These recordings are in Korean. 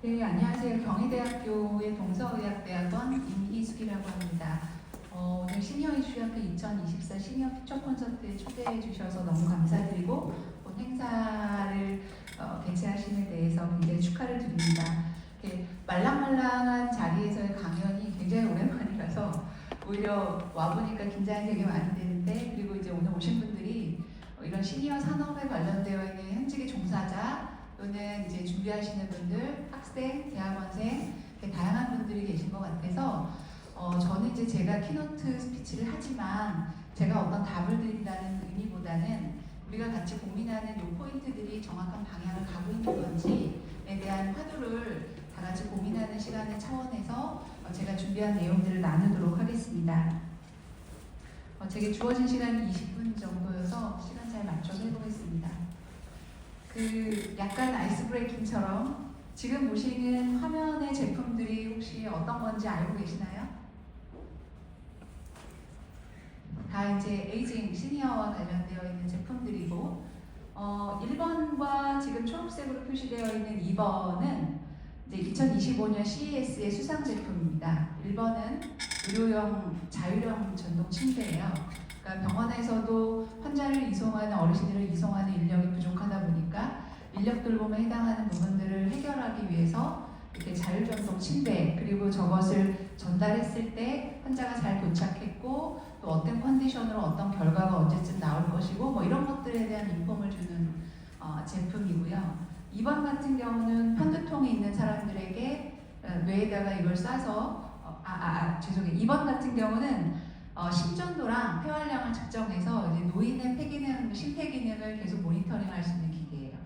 네, 안녕하세요. 경희대학교의 동서의학대학원 임희숙이라고 합니다. 오늘 시니어 이슈학회 2024 시니어 피처 콘서트에 초대해 주셔서 너무 감사드리고 본 행사를 개최하심에 대해서 굉장히 축하를 드립니다. 말랑말랑한 자리에서의 강연이 굉장히 오랜만이라서 오히려 와보니까 긴장이 되게 많이 되는데, 그리고 이제 오늘 오신 분들이 이런 시니어 산업에 관련되어 있는 현직의 종사자 또는 이제 준비하시는 분들, 학생, 대학원생, 다양한 분들이 계신 것 같아서 저는 이제 제가 키노트 스피치를 하지만 제가 어떤 답을 드린다는 의미보다는 우리가 같이 고민하는 요 포인트들이 정확한 방향을 가고 있는 건지에 대한 화두를 다 같이 고민하는 시간의 차원에서 제가 준비한 내용들을 나누도록 하겠습니다. 제게 주어진 시간이 20분 정도여서 시간 잘 맞춰서 해보겠습니다. 약간 아이스 브레이킹처럼 지금 보시는 화면의 제품들이 혹시 어떤 건지 알고 계시나요? 다 이제 에이징, 시니어와 관련되어 있는 제품들이고 1번과 지금 초록색으로 표시되어 있는 2번은 이제 2025년 CES의 수상 제품입니다. 1번은 의료용 자율형 전동 침대예요. 그러니까 병원에서도 환자를 이송하는, 어르신들을 이송하는 인력이 부족하다 보니까 인력 돌봄에 해당하는 부분들을 해결하기 위해서 이렇게 자율전동 침대, 그리고 저것을 전달했을 때 환자가 잘 도착했고 또 어떤 컨디션으로 어떤 결과가 언제쯤 나올 것이고 뭐 이런 것들에 대한 인폼을 주는 제품이고요. 2번 같은 경우는 편두통이 있는 사람들에게 뇌에다가 이걸 쏴서 죄송해요. 2번 같은 경우는 심전도랑 폐활량을 측정해서 이제 노인의 폐기능, 심폐기능을 계속 모니터링할 수 있는 기계예요.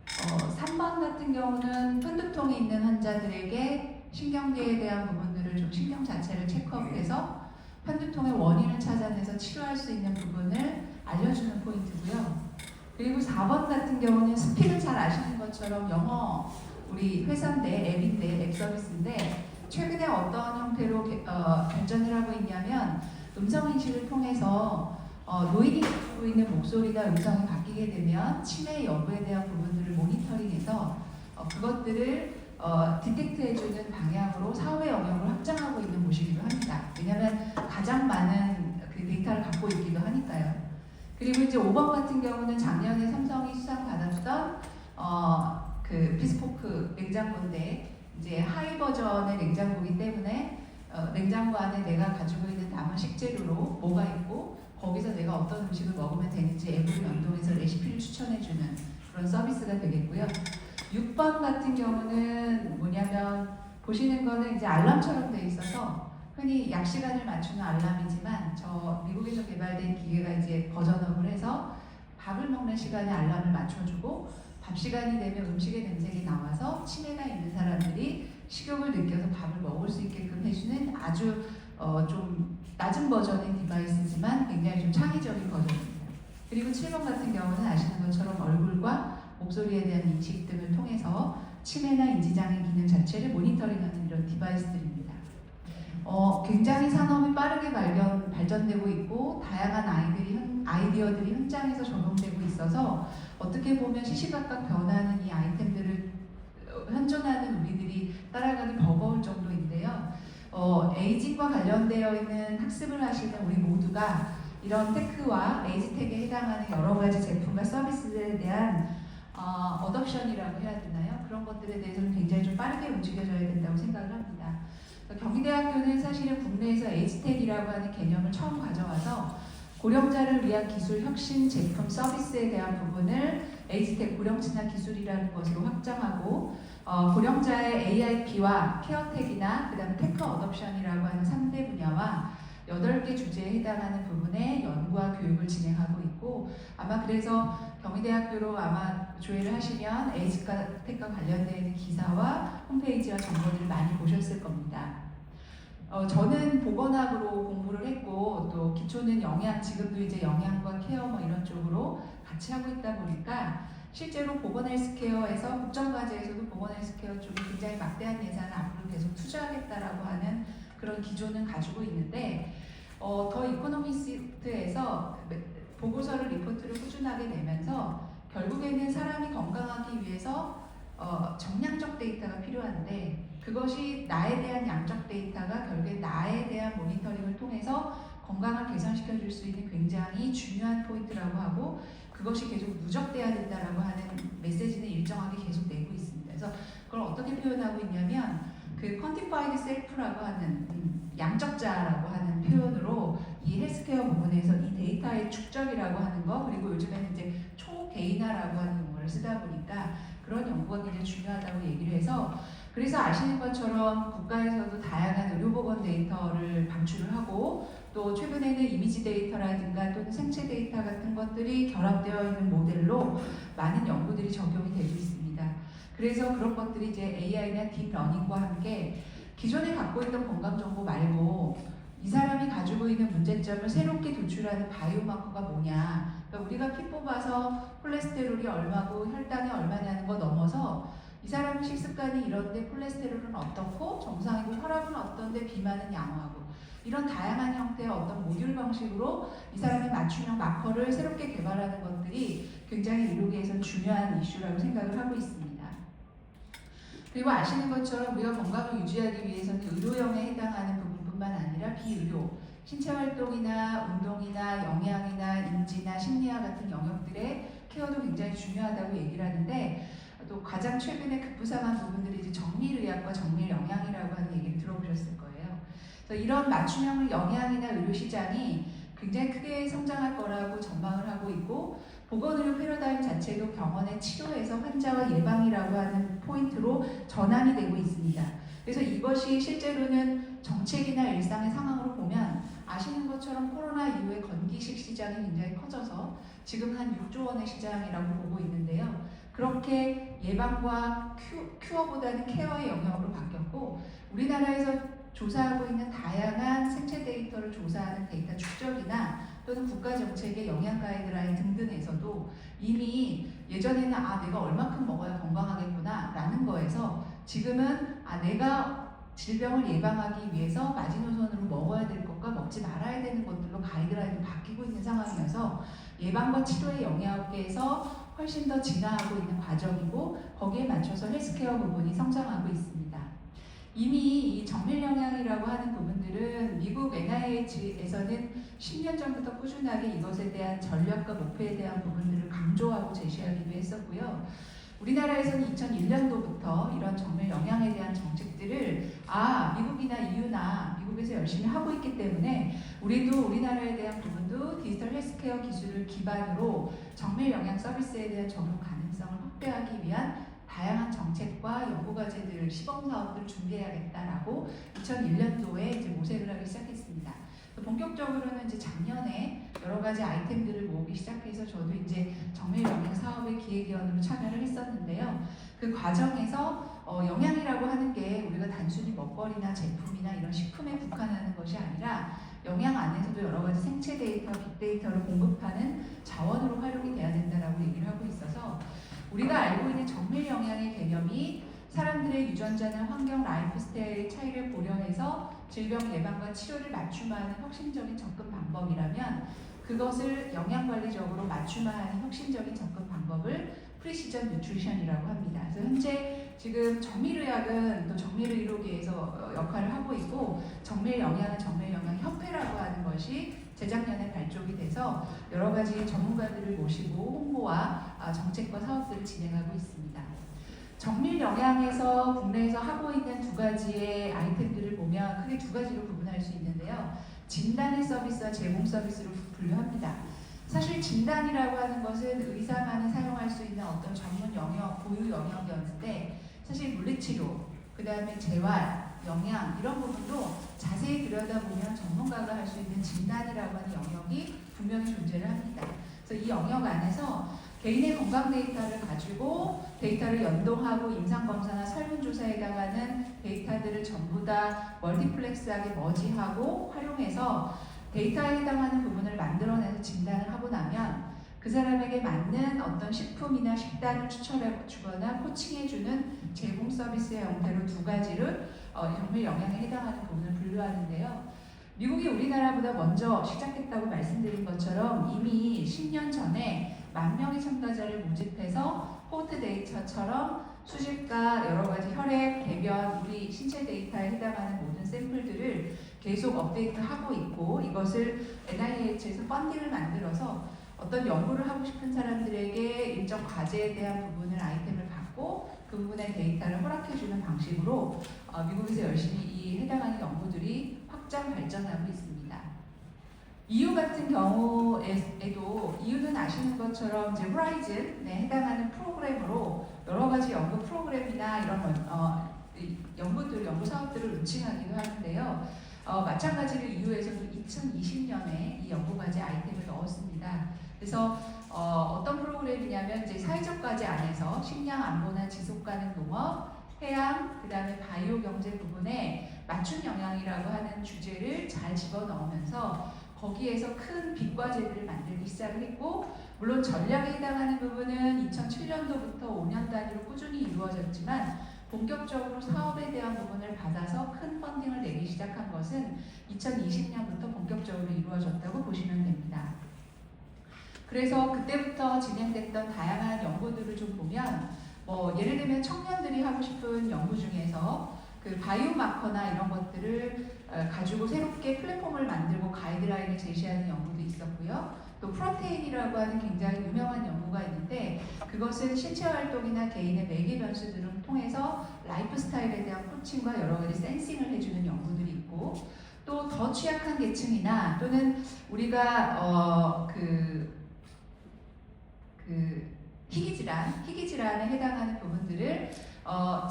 3번 같은 경우는 편두통이 있는 환자들에게 신경계에 대한 부분들을 좀 신경 자체를 체크업해서 편두통의 원인을 찾아내서 치료할 수 있는 부분을 알려주는 포인트고요. 그리고 4번 같은 경우는 스피를 잘 아시는 것처럼 영어 우리 회사인데 앱 서비스인데 최근에 어떤 형태로 발전을 하고 있냐면 음성인식을 통해서 노인이 갖고 있는 목소리나 음성이 바뀌게 되면 치매 여부에 대한 부분들을 모니터링해서 그것들을 디텍트해주는 방향으로 사회 영역을 확장하고 있는 곳이기도 합니다. 왜냐하면 가장 많은 그 데이터를 갖고 있기도 하니까요. 그리고 이제 5번 같은 경우는 작년에 삼성이 수상받았던 그 비스포크 냉장고인데 이제 하이 버전의 냉장고이기 때문에 냉장고 안에 내가 가지고 있는 남은 식재료로 뭐가 있고 거기서 내가 어떤 음식을 먹으면 되는지 앱으로 연동해서 레시피를 추천해주는 그런 서비스가 되겠고요. 6번 같은 경우는 뭐냐면 보시는 거는 이제 알람처럼 돼 있어서 흔히 약 시간을 맞추는 알람이지만 저 미국에서 개발된 기계가 이제 버전업을 해서 밥을 먹는 시간에 알람을 맞춰주고 밥 시간이 되면 음식의 냄새가 나와서 치매가 있는 사람들이 식욕을 느껴서 밥을 먹을 수 있게끔 해주는 아주 좀 낮은 버전의 디바이스지만 굉장히 좀 창의적인 버전입니다. 그리고 7번 같은 경우는 아시는 것처럼 얼굴과 목소리에 대한 인식 등을 통해서 치매나 인지장애 기능 자체를 모니터링하는 이런 디바이스들입니다. 굉장히 산업이 빠르게 발전되고 있고 다양한 아이디어들이 현장에서 적용되고 있어서 어떻게 보면 시시각각 변하는 이 아이템들을 현존하는 우리들이 따라가기 버거울 정도인데요. 에이징과 관련되어 있는 학습을 하시는 우리 모두가 이런 테크와 에이지텍에 해당하는 여러 가지 제품과 서비스들에 대한 어덕션이라고 해야 되나요? 그런 것들에 대해서는 굉장히 좀 빠르게 움직여져야 된다고 생각을 합니다. 경희대학교는 사실은 국내에서 에이지텍이라고 하는 개념을 처음 가져와서 고령자를 위한 기술 혁신 제품 서비스에 대한 부분을 에이지텍 고령친화 기술이라는 것으로 확장하고 고령자의 AIP와 케어텍이나 그다음에 테크 어덕션이라고 하는 3대 분야와 8개 주제에 해당하는 부분에 연구와 교육을 진행하고 있고 아마 그래서 경희대학교로 아마 조회를 하시면 에이지텍과 관련되어 있는 기사와 홈페이지와 정보들을 많이 보셨을 겁니다. 저는 보건학으로 공부를 했고 또 기초는 영양, 지금도 이제 영양과 케어 뭐 이런 쪽으로 같이 하고 있다 보니까 실제로 보건헬스케어에서 국정과제에서도 보건헬스케어 쪽에 굉장히 막대한 예산을 앞으로 계속 투자하겠다라고 하는 그런 기조는 가지고 있는데 더 이코노미스트에서 보고서를 리포트를 꾸준하게 내면서 결국에는 사람이 건강하기 위해서 정량적 데이터가 필요한데 그것이 나에 대한 양적 데이터가 결국에 나에 대한 모니터링을 통해서 건강을 개선시켜 줄 수 있는 굉장히 중요한 포인트라고 하고 그것이 계속 누적돼야 된다라고 하는 메시지는 일정하게 계속 내고 있습니다. 그래서 그걸 어떻게 표현하고 있냐면 그 quantified self라고 하는 양적자라고 하는 표현으로 이 헬스케어 부분에서 이 데이터의 축적이라고 하는 거 그리고 요즘에는 이제 초개인화라고 하는 용어를 쓰다 보니까 그런 연구가 굉장히 중요하다고 얘기를 해서 그래서 아시는 것처럼 국가에서도 다양한 의료보건 데이터를 방출을 하고 또 최근에는 이미지 데이터라든가 또는 생체 데이터 같은 것들이 결합되어 있는 모델로 많은 연구들이 적용이 되고 있습니다. 그래서 그런 것들이 이제 AI나 딥러닝과 함께 기존에 갖고 있던 건강정보 말고 이 사람이 가지고 있는 문제점을 새롭게 도출하는 바이오마커가 뭐냐. 그러니까 우리가 피 뽑아서 콜레스테롤이 얼마고 혈당이 얼마냐는 거 넘어서 이 사람 식습관이 이런데 콜레스테롤은 어떻고 정상이고 혈압은 어떤데 비만은 양호하고 이런 다양한 형태의 어떤 모듈 방식으로 이 사람의 맞춤형 마커를 새롭게 개발하는 것들이 굉장히 의료계에서는 중요한 이슈라고 생각을 하고 있습니다. 그리고 아시는 것처럼 우리가 건강을 유지하기 위해서는 의료형에 해당하는 부분뿐만 아니라 비의료, 신체활동이나 운동이나 영양이나 인지나 심리학 같은 영역들의 케어도 굉장히 중요하다고 얘기를 하는데 또 가장 최근에 급부상한 부분들이 이제 정밀의학과 정밀영양이라고 하는 얘기를 들어보셨을 거예요. 그래서 이런 맞춤형 영양이나 의료 시장이 굉장히 크게 성장할 거라고 전망을 하고 있고 보건의료 패러다임 자체도 병원의 치료에서 환자와 예방이라고 하는 포인트로 전환이 되고 있습니다. 그래서 이것이 실제로는 정책이나 일상의 상황으로 보면 아시는 것처럼 코로나 이후에 건기식 시장이 굉장히 커져서 지금 한 6조 원의 시장이라고 보고 있는데요. 그렇게 예방과 큐어보다는 케어의 영역으로 바뀌었고 우리나라에서 조사하고 있는 다양한 생체 데이터를 조사하는 데이터 축적이나 또는 국가 정책의 영양 가이드라인 등등에서도 이미 예전에는 내가 얼마큼 먹어야 건강하겠구나 라는 거에서 지금은 내가 질병을 예방하기 위해서 마지노선으로 먹어야 될 것과 먹지 말아야 되는 것들로 가이드라인이 바뀌고 있는 상황이어서 예방과 치료의 영역에서 훨씬 더 진화하고 있는 과정이고 거기에 맞춰서 헬스케어 부분이 성장하고 있습니다. 이미 이 정밀영양이라고 하는 부분들은 미국 NIH에서는 10년 전부터 꾸준하게 이것에 대한 전략과 목표에 대한 부분들을 강조하고 제시하기도 했었고요. 우리나라에서는 2001년도부터 이런 정밀영양에 대한 정책들을 미국이나 EU나 미국에서 열심히 하고 있기 때문에 우리도 우리나라에 대한 부분도 디지털 헬스케어 기술을 기반으로 정밀영양 서비스에 대한 적용 가능성을 확대하기 위한 다양한 정책과 연구과제들, 시범사업들을 준비해야겠다라고 2001년도에 이제 모색을 하기 시작했습니다. 본격적으로는 이제 작년에 여러 가지 아이템들을 모으기 시작해서 저도 이제 정밀영양 사업의 기획위원으로 참여를 했었는데요. 그 과정에서 영양이라고 하는 게 우리가 단순히 먹거리나 제품이나 이런 식품에 국한하는 것이 아니라 영양 안에서도 여러 가지 생체 데이터, 빅데이터를 공급하는 자원으로 활용이 돼야 된다라고 얘기를 하고 있어서 우리가 알고 있는 정밀영양의 개념이 사람들의 유전자나 환경, 라이프 스타일의 차이를 고려해서 질병 예방과 치료를 맞춤화하는 혁신적인 접근 방법이라면 그것을 영양관리적으로 맞춤화하는 혁신적인 접근 방법을 프리시전 뉴트리션이라고 합니다. 그래서 현재 지금 정밀의학은 또 정밀의료계에서 역할을 하고 있고 정밀영양은 정밀영양협회라고 하는 것이 재작년에 발족이 돼서 여러 가지 전문가들을 모시고 홍보와 정책과 사업들을 진행하고 있습니다. 정밀영양에서 국내에서 하고 있는 두 가지의 아이템들을 보면 크게 두 가지로 구분할 수 있는데요. 진단의 서비스와 제공 서비스로 분류합니다. 사실 진단이라고 하는 것은 의사만이 사용할 수 있는 어떤 전문 영역, 고유 영역이었는데 사실 물리치료, 그 다음에 재활, 영양 이런 부분도 자세히 들여다보면 전문가가 할 수 있는 진단이라고 하는 영역이 분명히 존재를 합니다. 그래서 이 영역 안에서 개인의 건강 데이터를 가지고 데이터를 연동하고 임상검사나 설문조사에 해당하는 데이터들을 전부 다 멀티플렉스하게 머지하고 활용해서 데이터에 해당하는 부분을 만들어내서 진단을 하고 나면 그 사람에게 맞는 어떤 식품이나 식단을 추천해 주거나 코칭해주는 제공 서비스의 형태로 두 가지를 정밀영양에 해당하는 부분을 분류하는데요. 미국이 우리나라보다 먼저 시작했다고 말씀드린 것처럼 이미 10년 전에 10,000명의 참가자를 모집해서 포트 데이터처럼 수집과 여러 가지 혈액, 대변, 우리 신체 데이터에 해당하는 모든 샘플들을 계속 업데이트하고 있고 이것을 NIH에서 펀딩을 만들어서 어떤 연구를 하고 싶은 사람들에게 일정 과제에 대한 부분을 아이템을 받고 그 부분의 데이터를 허락해주는 방식으로 미국에서 열심히 이 해당하는 연구들이 확장 발전하고 있습니다. EU 같은 경우에도 EU는 아시는 것처럼 이제 호라이즌에 해당하는 프로그램으로 여러 가지 연구 프로그램이나 이런 연구 사업들을 론칭하기도 하는데요. 마찬가지로 EU에서도 2020년에 이 연구 과제 아이템을 넣었습니다. 그래서 어떤 프로그램이냐면 이제 사회적 과제 안에서 식량 안보나 지속 가능 농업, 해양, 그다음에 바이오 경제 부분에 맞춤 영양이라고 하는 주제를 잘 집어넣으면서 거기에서 큰 빅과제들을 만들기 시작을 했고 물론 전략에 해당하는 부분은 2007년도부터 5년 단위로 꾸준히 이루어졌지만 본격적으로 사업에 대한 부분을 받아서 큰 펀딩을 내기 시작한 것은 2020년부터 본격적으로 이루어졌다고 보시면 됩니다. 그래서 그때부터 진행됐던 다양한 연구들을 좀 보면 예를 들면 청년들이 하고 싶은 연구 중에서 그 바이오마커나 이런 것들을 가지고 새롭게 플랫폼을 만들고 가이드라인을 제시하는 연구도 있었고요. 또 프로테인이라고 하는 굉장히 유명한 연구가 있는데 그것은 신체 활동이나 개인의 매개 변수 등을 통해서 라이프 스타일에 대한 코칭과 여러 가지 센싱을 해주는 연구들이 있고 또 더 취약한 계층이나 또는 우리가 희귀질환에 해당하는 부분들을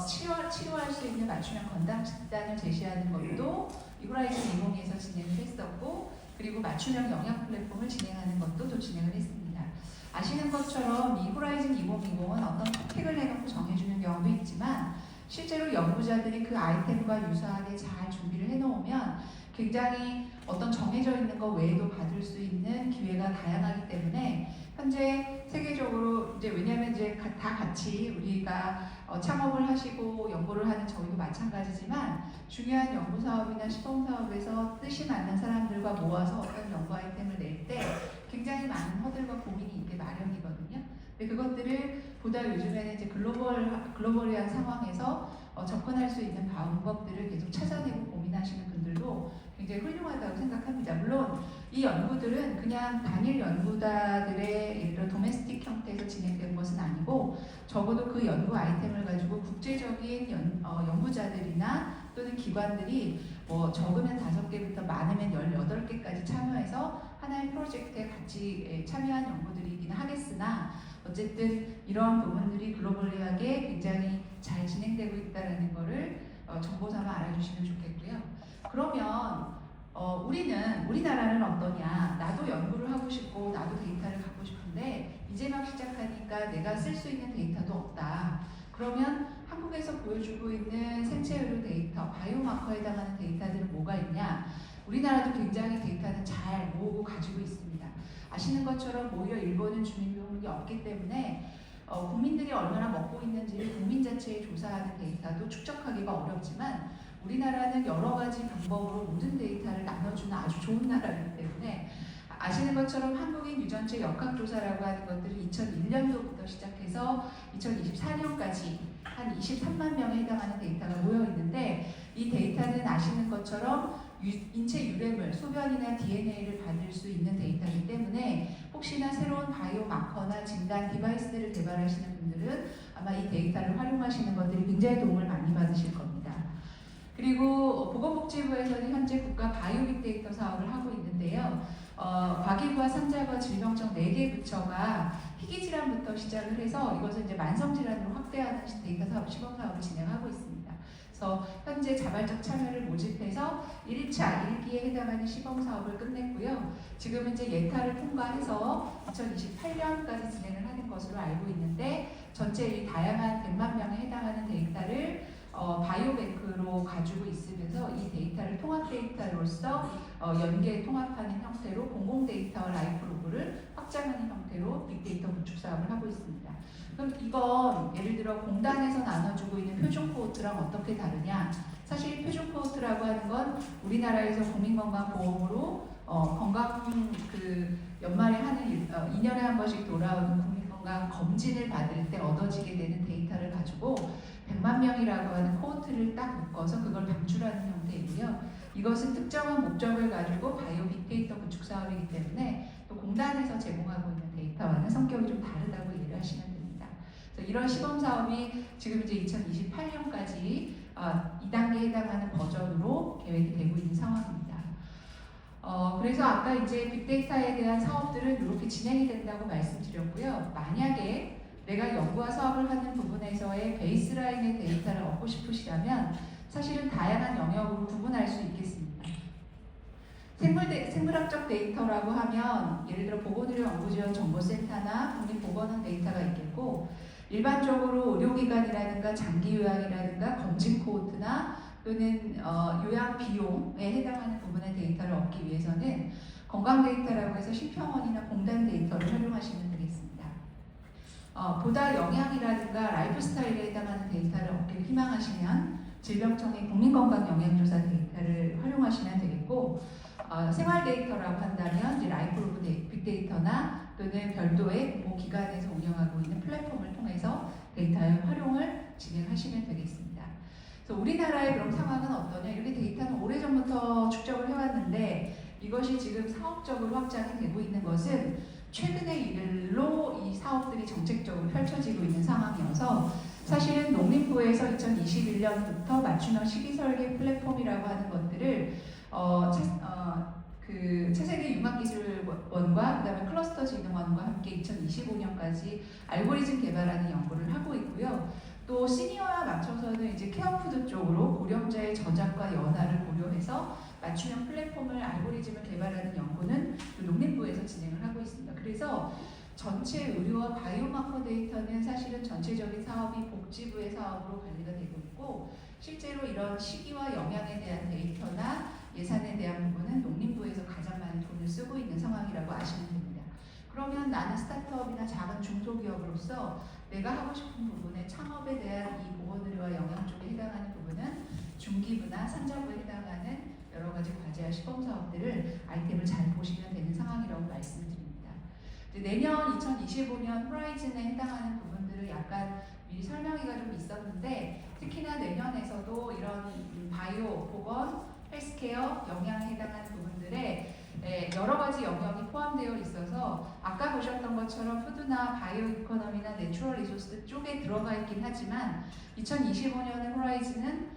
치료할 수 있는 맞춤형 건강 식단을 제시하는 것도 이 호라이즌 2020에서 진행을 했었고 그리고 맞춤형 영양 플랫폼을 진행하는 것도 또 진행을 했습니다. 아시는 것처럼 이 호라이즌 2020은 어떤 토픽을 해놓고 정해주는 경우도 있지만 실제로 연구자들이 그 아이템과 유사하게 잘 준비를 해놓으면 굉장히 어떤 정해져 있는 것 외에도 받을 수 있는 기회가 다양하기 때문에 현재 세계적으로 이제 왜냐하면 이제 다 같이 우리가 창업을 하시고 연구를 하는 저희도 마찬가지지만 중요한 연구 사업이나 시범 사업에서 뜻이 맞는 사람들과 모아서 어떤 연구 아이템을 낼 때 굉장히 많은 허들과 고민이 있게 마련이거든요. 근데 그것들을 보다 요즘에는 이제 글로벌한 상황에서 접근할 수 있는 방법들을 계속 찾아내고 고민하시는 분들도 굉장히 훌륭하다고 생각합니다. 물론 이 연구들은 그냥 단일 연구자들의 예를 들어 도메스틱 형태에서 진행된 것은 아니고 적어도 그 연구 아이템을 가지고 국제적인 연구자들이나 또는 기관들이 적으면 5개부터 많으면 18개까지 참여해서 하나의 프로젝트에 같이 참여한 연구들이긴 하겠으나 어쨌든 이러한 부분들이 글로벌하게 굉장히 잘 진행되고 있다는 것을 정보 삼아 알아주시면 좋겠고요. 그러면 우리나라는 어떠냐? 나도 연구를 하고 싶고 나도 데이터를 갖고 싶은데 이제 막 시작하니까 내가 쓸 수 있는 데이터도 없다. 그러면 한국에서 보여주고 있는 생체 의료 데이터, 바이오마커에 해당하는 데이터들은 뭐가 있냐? 우리나라도 굉장히 데이터는 잘 모으고 가지고 있습니다. 아시는 것처럼 오히려 일본은 주민등록이 없기 때문에 국민들이 얼마나 먹고 있는지를 국민 자체에 조사하는 데이터도 축적하기가 어렵지만 우리나라는 여러 가지 방법으로 모든 데이터를 나눠주는 아주 좋은 나라이기 때문에 아시는 것처럼 한국인 유전체 역학조사라고 하는 것들이 2001년도부터 시작해서 2024년까지 한 23만 명에 해당하는 데이터가 모여 있는데 이 데이터는 아시는 것처럼 인체 유래물, 소변이나 DNA를 받을 수 있는 데이터이기 때문에 혹시나 새로운 바이오마커나 진단 디바이스들을 개발하시는 분들은 아마 이 데이터를 활용하시는 것들이 굉장히 도움을 많이 받으실 겁니다. 그리고 보건복지부에서는 현재 국가 바이오 빅데이터 사업을 하고 있는데요. 과기부와 산자부와 질병청 4개 부처가 희귀질환부터 시작을 해서 이것을 이제 만성질환으로 확대하는 데이터 사업, 시범 사업을 진행하고 있습니다. 그래서 현재 자발적 참여를 모집해서 1차 1기에 해당하는 시범 사업을 끝냈고요. 지금 이제 예타를 통과해서 2028년까지 진행을 하는 것으로 알고 있는데 전체 이 다양한 100만 명에 해당하는 데이터를 바이오뱅크로 가지고 있으면서 이 데이터를 통합 데이터로서 연계 통합하는 형태로 공공 데이터와 라이프로그를 확장하는 형태로 빅데이터 구축 사업을 하고 있습니다. 그럼 이건 예를 들어 공단에서 나눠주고 있는 표준 코호트랑 어떻게 다르냐? 사실 표준 코호트라고 하는 건 우리나라에서 국민건강보험으로 건강 연말에 하는 2년에 한 번씩 돌아오는 국민건강 건강 검진을 받을 때 얻어지게 되는 데이터를 가지고 100만 명이라고 하는 코호트를 딱 묶어서 그걸 방출하는 형태이고요. 이것은 특정한 목적을 가지고 바이오 빅데이터 구축 사업이기 때문에 또 공단에서 제공하고 있는 데이터와는 성격이 좀 다르다고 이해를 하시면 됩니다. 그래서 이런 시범 사업이 지금 이제 2028년까지 2단계에 해당하는 버전으로 계획이 되고 있는 상황입니다. 그래서 아까 이제 빅데이터에 대한 사업들은 이렇게 진행이 된다고 말씀드렸고요. 만약에 내가 연구와 사업을 하는 부분에서의 베이스라인의 데이터를 얻고 싶으시다면 사실은 다양한 영역으로 구분할 수 있겠습니다. 생물학적 데이터라고 하면 예를 들어 보건의료연구지원정보센터나 국립보건원 데이터가 있겠고, 일반적으로 의료기관이라든가 장기요양이라든가 검진 코호트나 또는 요양 비용에 해당하는 부분의 데이터를 얻기 위해서는 건강 데이터라고 해서 심평원이나 공단 데이터를 활용하시면 되겠습니다. 보다 영양이라든가 라이프 스타일에 해당하는 데이터를 얻기를 희망하시면 질병청의 국민건강영양조사 데이터를 활용하시면 되겠고, 생활 데이터라고 한다면 이제 라이프 오브 빅데이터나 또는 별도의 기관에서 운영하고 있는 플랫폼을 통해서 데이터의 활용을 진행하시면 되겠습니다. 그래서 우리나라의 그런 상황은 어떠냐? 이렇게 데이터는 오래전부터 축적을 해왔는데 이것이 지금 사업적으로 확장이 되고 있는 것은 최근의 일로 이 사업들이 정책적으로 펼쳐지고 있는 상황이어서, 사실은 농림부에서 2021년부터 맞춤형 식이설계 플랫폼이라고 하는 것들을 차세대 융합기술원과 그다음에 클러스터진흥원과 함께 2025년까지 알고리즘 개발하는 연구를 하고 있고요. 또 시니어와 맞춰서는 이제 케어푸드 쪽으로 고령자의 저작과 연화를 고려해서 맞춤형 플랫폼을 알고리즘을 개발하는 연구는 농림부에서 진행을 하고 있습니다. 그래서 전체 의료와 바이오마커 데이터는 사실은 전체적인 사업이 복지부의 사업으로 관리가 되고 있고, 실제로 이런 식이와 영양에 대한 데이터나 예산에 대한 부분은 농림부에서 가장 많이 돈을 쓰고 있는 상황이라고 아시면 됩니다. 그러면 나는 스타트업이나 작은 중소기업으로서 내가 하고 싶은 부분에 창업에 대한 이 보건의료와 영양 쪽에 해당하는 부분은 중기부나 산자부에 해당하는 여러 가지 과제와 시범 사업들을 아이템을 잘 보시면 되는 상황이라고 말씀드립니다. 내년 2025년 호라이즌에 해당하는 부분들을 약간 미리 설명회가 좀 있었는데, 특히나 내년에서도 이런 바이오, 보건, 헬스케어, 영양에 해당하는 부분들에 여러 가지 영역이 포함되어 있어서 아까 보셨던 것처럼 푸드나 바이오 이코노미나 내추럴 리소스 쪽에 들어가 있긴 하지만 2025년의 호라이즌은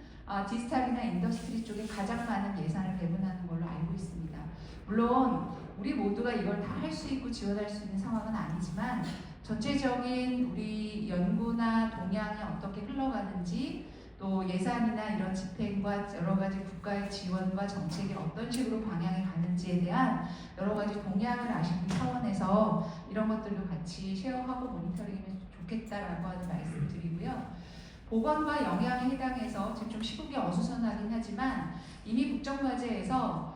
디지털이나 인더스트리 쪽에 가장 많은 예산을 배분하는 걸로 알고 있습니다. 물론 우리 모두가 이걸 다 할 수 있고 지원할 수 있는 상황은 아니지만 전체적인 우리 연구나 동향이 어떻게 흘러가는지, 또 예산이나 이런 집행과 여러 가지 국가의 지원과 정책이 어떤 식으로 방향이 가는지에 대한 여러 가지 동향을 아시는 차원에서 이런 것들도 같이 쉐어하고 모니터링하면 좋겠다라고 하는 말씀을 드리고요. 보건과 영양에 해당해서 지금 좀 시국이 어수선하긴 하지만 이미 국정과제에서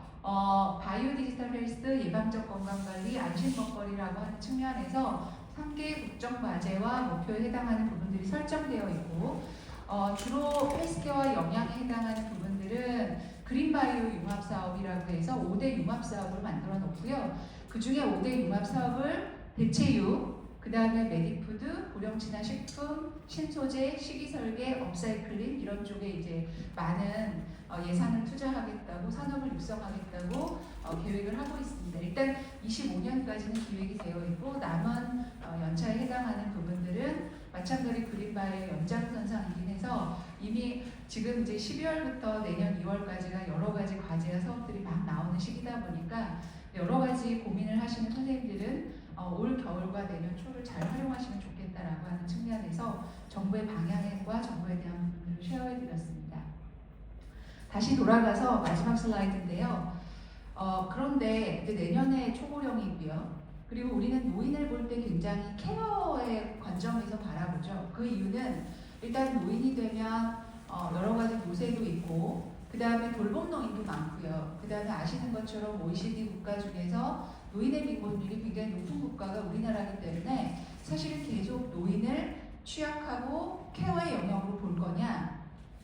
바이오 디지털 헬스, 예방적 건강관리, 안심먹거리라고 하는 측면에서 3개의 국정과제와 목표에 해당하는 부분들이 설정되어 있고, 주로 헬스케어와 영양에 해당하는 부분들은 그린바이오 융합사업이라고 해서 5대 융합사업을 만들어 놓고요. 그 중에 5대 융합사업을 대체육, 그 다음에 메디푸드, 고령친화식품, 신소재, 식이설계, 업사이클링 이런 쪽에 이제 많은 예산을 투자하겠다고, 산업을 육성하겠다고 계획을 하고 있습니다. 일단 25년까지는 기획이 되어 있고, 남은 연차에 해당하는 부분들은 마찬가지 그린바이오 연장선상이긴 해서 이미 지금 이제 12월부터 내년 2월까지가 여러 가지 과제와 사업들이 막 나오는 시기다 보니까 여러 가지 고민을 하시는 선생님들은 올 겨울과 내년 초를 잘 활용하시면 좋겠다라고 하는 측면에서 정부의 방향과 정부에 대한 부분을 쉐어해 드렸습니다. 다시 돌아가서 마지막 슬라이드인데요. 그런데 이제 내년에 초고령이고요. 그리고 우리는 노인을 볼 때 굉장히 케어의 관점에서 바라보죠. 그 이유는 일단 노인이 되면 여러 가지 노쇠도 있고, 그 다음에 돌봄 노인도 많고요. 그 다음에 아시는 것처럼 OECD 국가 중에서 노인의 빈곤율이 굉장히 높은 국가가 우리나라이기 때문에 사실은 계속 노인을 취약하고 케어의 영역으로 볼 거냐.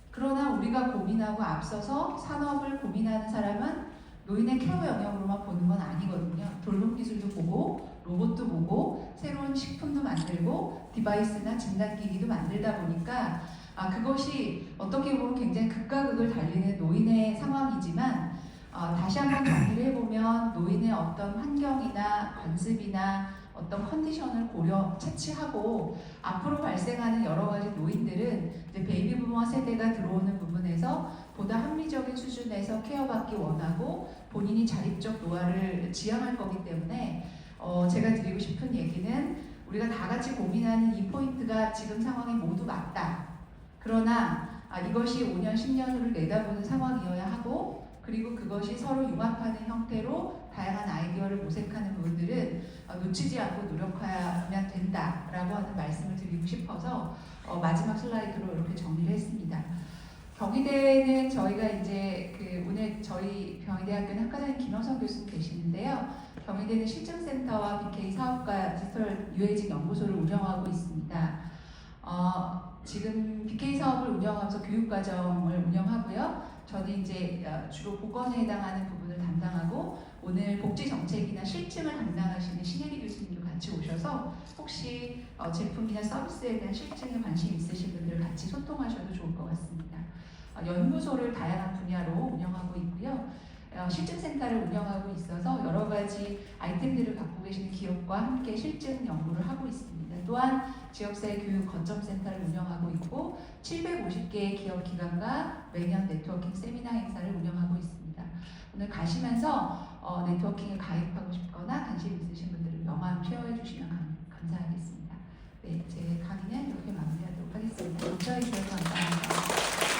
그러나 우리가 고민하고 앞서서 산업을 고민하는 사람은 노인의 케어 영역으로만 보는 건 아니거든요. 돌봄 기술도 보고 로봇도 보고 새로운 식품도 만들고 디바이스나 진단기기도 만들다 보니까 그것이 어떻게 보면 굉장히 극과 극을 달리는 노인의 상황이지만 다시 한번 정리를 해보면 노인의 어떤 환경이나 관습이나 어떤 컨디션을 채취하고 앞으로 발생하는 여러 가지 노인들은 이제 베이비 부머 세대가 들어오는 부분에서 보다 합리적인 수준에서 케어받기 원하고 본인이 자립적 노화를 지향할 거기 때문에 제가 드리고 싶은 얘기는 우리가 다 같이 고민하는 이 포인트가 지금 상황에 모두 맞다. 그러나 이것이 5년, 10년을 내다보는 상황이어야 하고 그리고 그것이 서로 융합하는 형태로 다양한 아이디어를 모색하는 부분들은 놓치지 않고 노력하면 된다라고 하는 말씀을 드리고 싶어서 마지막 슬라이드로 이렇게 정리를 했습니다. 경희대는 저희가 이제 오늘 저희 경희대학교는 학과장님 김영선 교수님 계시는데요. 경희대는 실증센터와 BK 사업과 디지털 유해직 연구소를 운영하고 있습니다. 지금 BK 사업을 운영하면서 교육과정을 운영하고요. 저는 이제 주로 보건에 해당하는 부분을 담당하고 오늘 복지정책이나 실증을 담당하시는 신혜리 교수님도 같이 오셔서 혹시 제품이나 서비스에 대한 실증에 관심 있으신 분들 같이 소통하셔도 좋을 것 같습니다. 연구소를 다양한 분야로 운영하고 있고요. 실증센터를 운영하고 있어서 여러 가지 아이템들을 갖고 계시는 기업과 함께 실증 연구를 하고 있습니다. 또한 지역사회 교육 거점센터를 운영하고 있고 750개의 기업 기관과 매년 네트워킹 세미나 행사를 운영하고 있습니다. 오늘 가시면서 네트워킹에 가입하고 싶거나 관심 있으신 분들은 명함 쉐어해 주시면 감사하겠습니다. 네, 제 강의는 이렇게 마무리하도록 하겠습니다. 경청해 주셔서 감사합니다.